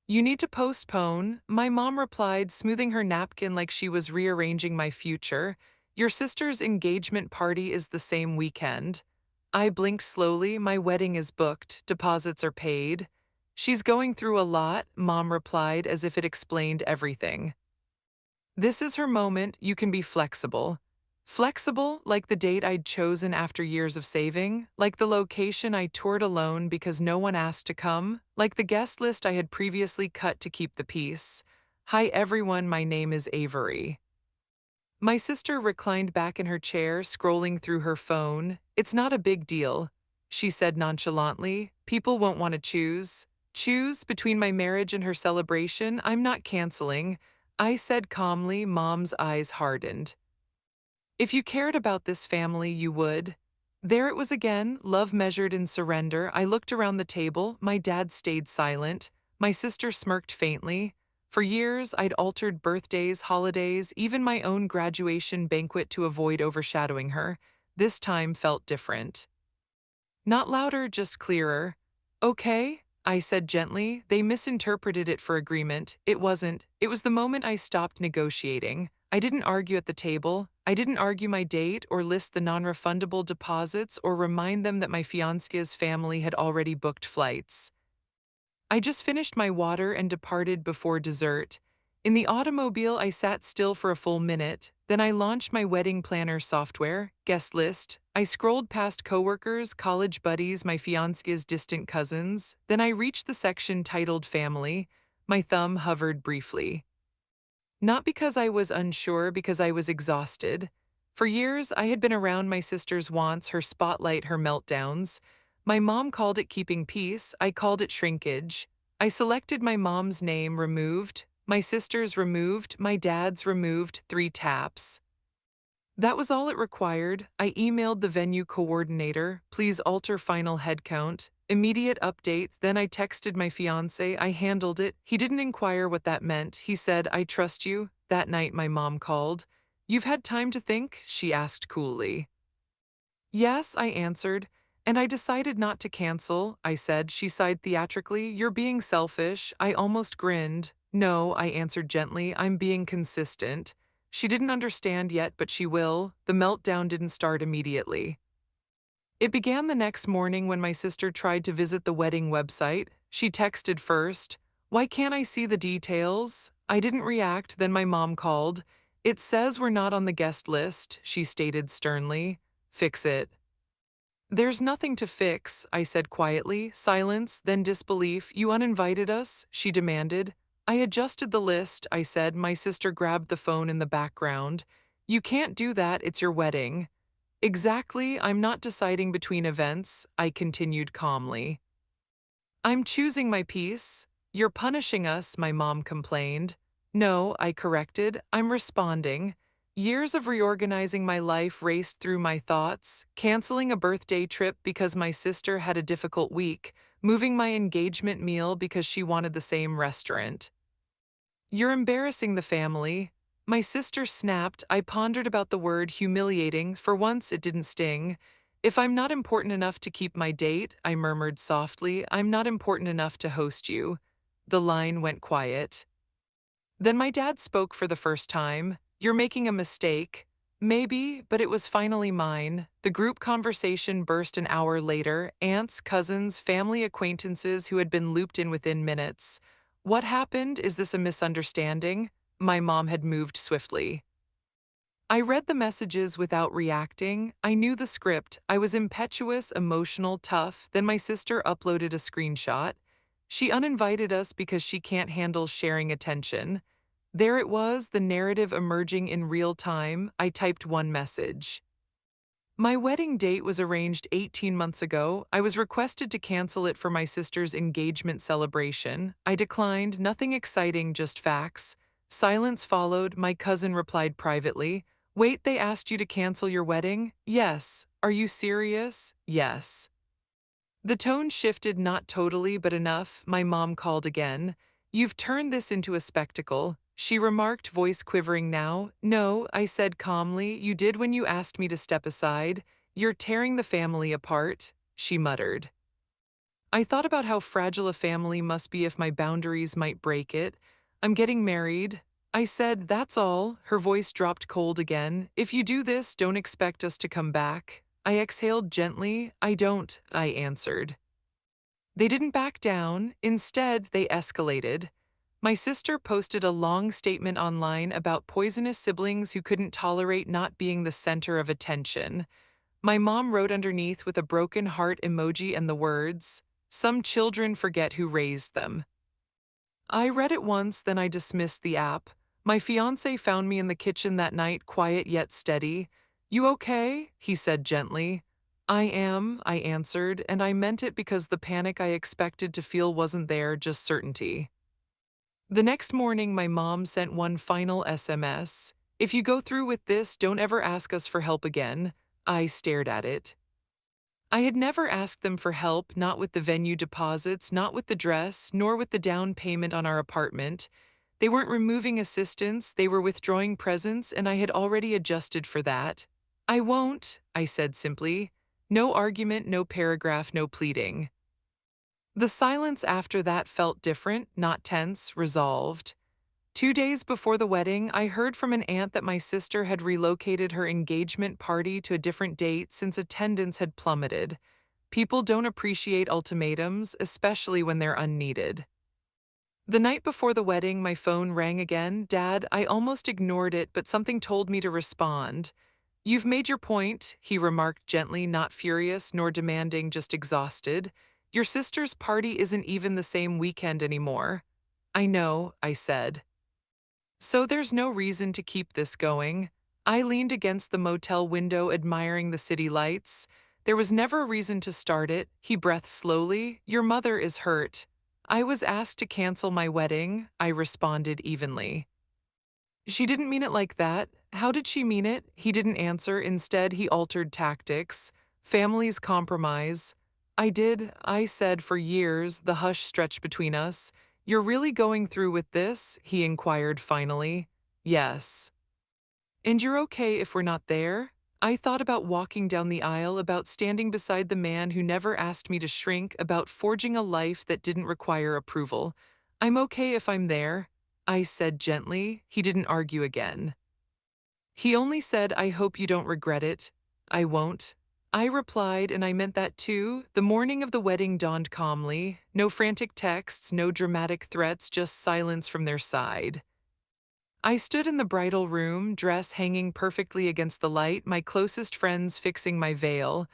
You need to postpone, my mom replied, smoothing her napkin like she was rearranging my future. Your sister's engagement party is the same weekend. I blinked slowly. My wedding is booked. Deposits are paid. She's going through a lot, Mom replied as if it explained everything. This is her moment. You can be flexible. Flexible, like the date I'd chosen after years of saving, like the location I toured alone because no one asked to come, like the guest list I had previously cut to keep the peace. Hi everyone, my name is Avery. My sister reclined back in her chair, scrolling through her phone. It's not a big deal, she said nonchalantly. People won't want to choose. Choose between my marriage and her celebration. I'm not canceling, I said calmly. Mom's eyes hardened. If you cared about this family, you would. There it was again, love measured in surrender. I looked around the table. My dad stayed silent. My sister smirked faintly. For years, I'd altered birthdays, holidays, even my own graduation banquet to avoid overshadowing her. This time felt different. Not louder, just clearer. Okay, I said gently. They misinterpreted it for agreement. It wasn't. It was the moment I stopped negotiating. I didn't argue at the table. I didn't argue my date or list the non-refundable deposits or remind them that my fiancé's family had already booked flights. I just finished my water and departed before dessert. In the automobile, I sat still for a full minute. Then I launched my wedding planner software, guest list. I scrolled past coworkers, college buddies, my fiancé's distant cousins. Then I reached the section titled Family. My thumb hovered briefly. Not because I was unsure, because I was exhausted. For years, I had been around my sister's wants, her spotlight, her meltdowns. My mom called it keeping peace, I called it shrinkage. I selected my mom's name, removed, my sister's removed, my dad's removed, 3 taps. That was all it required. I emailed the venue coordinator, please alter final head count. Immediate update. Then I texted my fiance. I handled it. He didn't inquire what that meant. He said, I trust you. That night my mom called. You've had time to think? She asked coolly. Yes, I answered. And I decided not to cancel, I said. She sighed theatrically. You're being selfish. I almost grinned. No, I answered gently. I'm being consistent. She didn't understand yet, but she will. The meltdown didn't start immediately. It began the next morning when my sister tried to visit the wedding website. She texted first, why can't I see the details? I didn't react, then my mom called. It says we're not on the guest list, she stated sternly. Fix it. There's nothing to fix, I said quietly. Silence, then disbelief. You uninvited us? She demanded. I adjusted the list, I said. My sister grabbed the phone in the background. You can't do that, it's your wedding. Exactly, I'm not deciding between events, I continued calmly. I'm choosing my peace. You're punishing us, my mom complained. No, I corrected, I'm responding. Years of reorganizing my life raced through my thoughts, canceling a birthday trip because my sister had a difficult week, moving my engagement meal because she wanted the same restaurant. You're embarrassing the family. My sister snapped. I pondered about the word humiliating. For once, it didn't sting. If I'm not important enough to keep my date, I murmured softly, I'm not important enough to host you. The line went quiet. Then my dad spoke for the first time. You're making a mistake. Maybe, but it was finally mine. The group conversation burst an hour later. Aunts, cousins, family acquaintances who had been looped in within minutes. What happened? Is this a misunderstanding? My mom had moved swiftly. I read the messages without reacting. I knew the script. I was impetuous, emotional, tough. Then my sister uploaded a screenshot. She uninvited us because she can't handle sharing attention. There it was, the narrative emerging in real time. I typed one message. My wedding date was arranged 18 months ago. I was requested to cancel it for my sister's engagement celebration. I declined, nothing exciting, just facts. Silence followed. My cousin replied privately, wait, they asked you to cancel your wedding? Yes. Are you serious? Yes. The tone shifted, not totally, but enough. My mom called again. You've turned this into a spectacle, she remarked, voice quivering now. No, I said calmly, you did when you asked me to step aside. You're tearing the family apart, she muttered. I thought about how fragile a family must be if my boundaries might break it. I'm getting married. I said, that's all. Her voice dropped cold again. If you do this, don't expect us to come back. I exhaled gently. I don't, I answered. They didn't back down. Instead, they escalated. My sister posted a long statement online about poisonous siblings who couldn't tolerate not being the center of attention. My mom wrote underneath with a broken heart emoji and the words, "Some children forget who raised them." I read it once, then I dismissed the app. My fiance found me in the kitchen that night, quiet yet steady. You okay? He said gently. I am, I answered, and I meant it because the panic I expected to feel wasn't there, just certainty. The next morning, my mom sent one final SMS. If you go through with this, don't ever ask us for help again. I stared at it. I had never asked them for help, not with the venue deposits, not with the dress, nor with the down payment on our apartment. They weren't removing assistance, they were withdrawing presents, and I had already adjusted for that. I won't, I said simply. No argument, no paragraph, no pleading. The silence after that felt different, not tense, resolved. 2 days before the wedding, I heard from an aunt that my sister had relocated her engagement party to a different date since attendance had plummeted. People don't appreciate ultimatums, especially when they're unneeded. The night before the wedding, my phone rang again. Dad, I almost ignored it, but something told me to respond. You've made your point, he remarked gently, not furious nor demanding, just exhausted. Your sister's party isn't even the same weekend anymore. I know, I said. So there's no reason to keep this going. I leaned against the motel window, admiring the city lights. There was never a reason to start it. He breathed slowly. Your mother is hurt. I was asked to cancel my wedding, I responded evenly. She didn't mean it like that. How did she mean it? He didn't answer. Instead, he altered tactics. Families compromise. I said for years, the hush stretched between us. You're really going through with this? He inquired finally. Yes. And you're okay if we're not there? I thought about walking down the aisle, about standing beside the man who never asked me to shrink, about forging a life that didn't require approval. I'm okay if I'm there, I said gently. He didn't argue again. He only said, I hope you don't regret it. I won't. I replied, and I meant that too. The morning of the wedding dawned calmly. No frantic texts, no dramatic threats, just silence from their side. I stood in the bridal room, dress hanging perfectly against the light, my closest friends fixing my veil.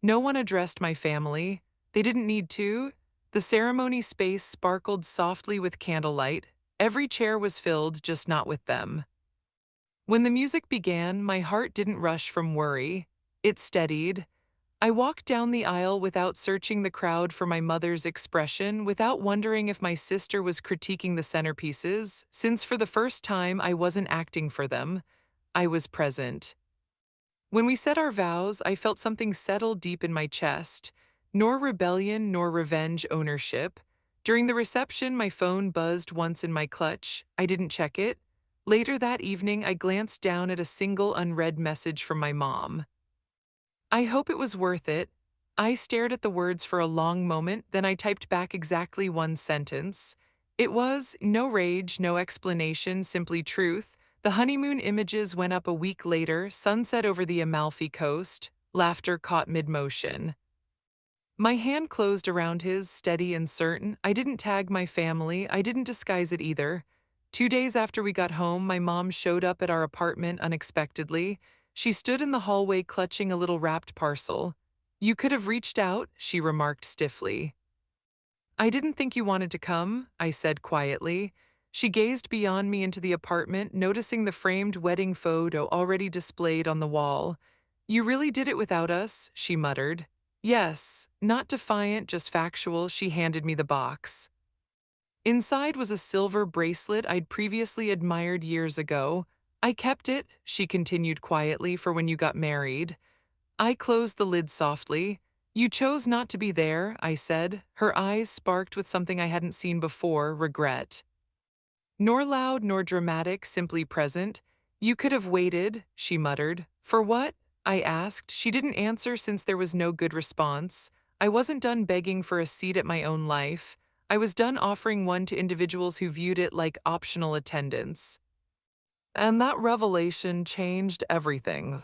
No one addressed my family. They didn't need to. The ceremony space sparkled softly with candlelight. Every chair was filled, just not with them. When the music began, my heart didn't rush from worry. It steadied. I walked down the aisle without searching the crowd for my mother's expression, without wondering if my sister was critiquing the centerpieces, since for the first time I wasn't acting for them. I was present. When we said our vows, I felt something settle deep in my chest. Nor rebellion nor revenge ownership. During the reception, my phone buzzed once in my clutch. I didn't check it. Later that evening, I glanced down at a single unread message from my mom. I hope it was worth it. I stared at the words for a long moment, then I typed back exactly one sentence. It was no rage, no explanation, simply truth. The honeymoon images went up a week later, sunset over the Amalfi Coast, laughter caught mid-motion. My hand closed around his, steady and certain. I didn't tag my family, I didn't disguise it either. 2 days after we got home, my mom showed up at our apartment unexpectedly. She stood in the hallway clutching a little wrapped parcel. You could have reached out, she remarked stiffly. I didn't think you wanted to come, I said quietly. She gazed beyond me into the apartment, noticing the framed wedding photo already displayed on the wall. You really did it without us, she muttered. Yes, not defiant, just factual. She handed me the box. Inside was a silver bracelet I'd previously admired years ago. I kept it, she continued quietly, for when you got married. I closed the lid softly. You chose not to be there, I said. Her eyes sparked with something I hadn't seen before, regret. Nor loud nor dramatic, simply present. You could have waited, she muttered. For what? I asked. She didn't answer since there was no good response. I wasn't done begging for a seat at my own life. I was done offering one to individuals who viewed it like optional attendance. And that revelation changed everything.